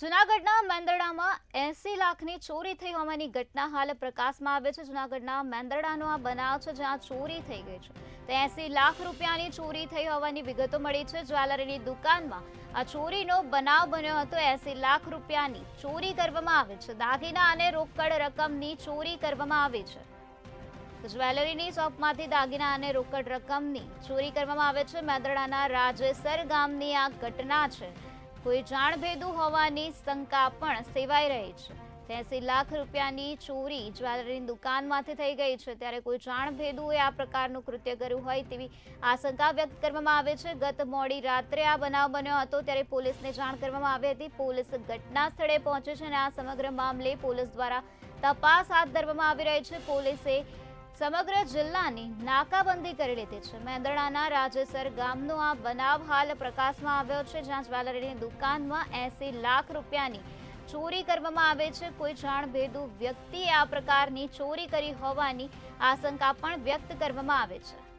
જૂનાગઢના મેંદરડામાં 80 લાખની ચોરી થઈ હોવાની ઘટના હાલ પ્રકાશમાં આવે છે। જૂનાગઢના મેંદરડાનો આ બનાવ છે, જ્યાં ચોરી થઈ ગઈ છે। તે 80 લાખ રૂપિયાની ચોરી થઈ હોવાની વિગતો મળી છે। જ્વેલરીની દુકાનમાં આ ચોરીનો બનાવ બન્યો હતો। 80 લાખ રૂપિયાની ચોરી કરવામાં આવે છે। દાગીના અને રોકડ રકમની ચોરી કરવામાં આવી છે। જ્વેલરીની શોપમાંથી દાગીના અને રોકડ રકમની ચોરી કરવામાં આવે છે। મેંદરડાના રાજેસર ગામની આ ઘટના છે। કોઈ જાણભેદુ હોવાની શંકા પણ સેવાઈ રહી છે। 80 લાખ રૂપિયાની ચોરી જ્વેલરીની દુકાનમાંથી થઈ ગઈ છે, ત્યારે કોઈ જાણભેદુએ આ પ્રકારનું કૃત્ય કર્યું હોય તેવી આશંકા વ્યક્ત કરવામાં આવે છે। ગત મોડી રાત્રે આ બનાવ બન્યો હતો, ત્યારે પોલીસને જાણ કરવામાં આવી હતી। પોલીસ ઘટના સ્થળે પહોંચી છે અને આ સમગ્ર મામલે પોલીસ દ્વારા તપાસ હાથ ધરવામાં આવી રહી છે। પોલીસે સમગ્ર જિલ્લાની નાકાબંધી કરી લીધી છે। મેંદરડાના રાજેસર ગામનો આ બનાવ હાલ પ્રકાશમાં આવ્યો છે, જ્યાં જ્વેલરીની દુકાનમાં 80 લાખ રૂપિયાની ચોરી કરવામાં આવે છે। કોઈ જાણભેદુ વ્યક્તિએ આ પ્રકારની ચોરી કરી હોવાની આશંકા પણ વ્યક્ત કરવામાં આવે છે।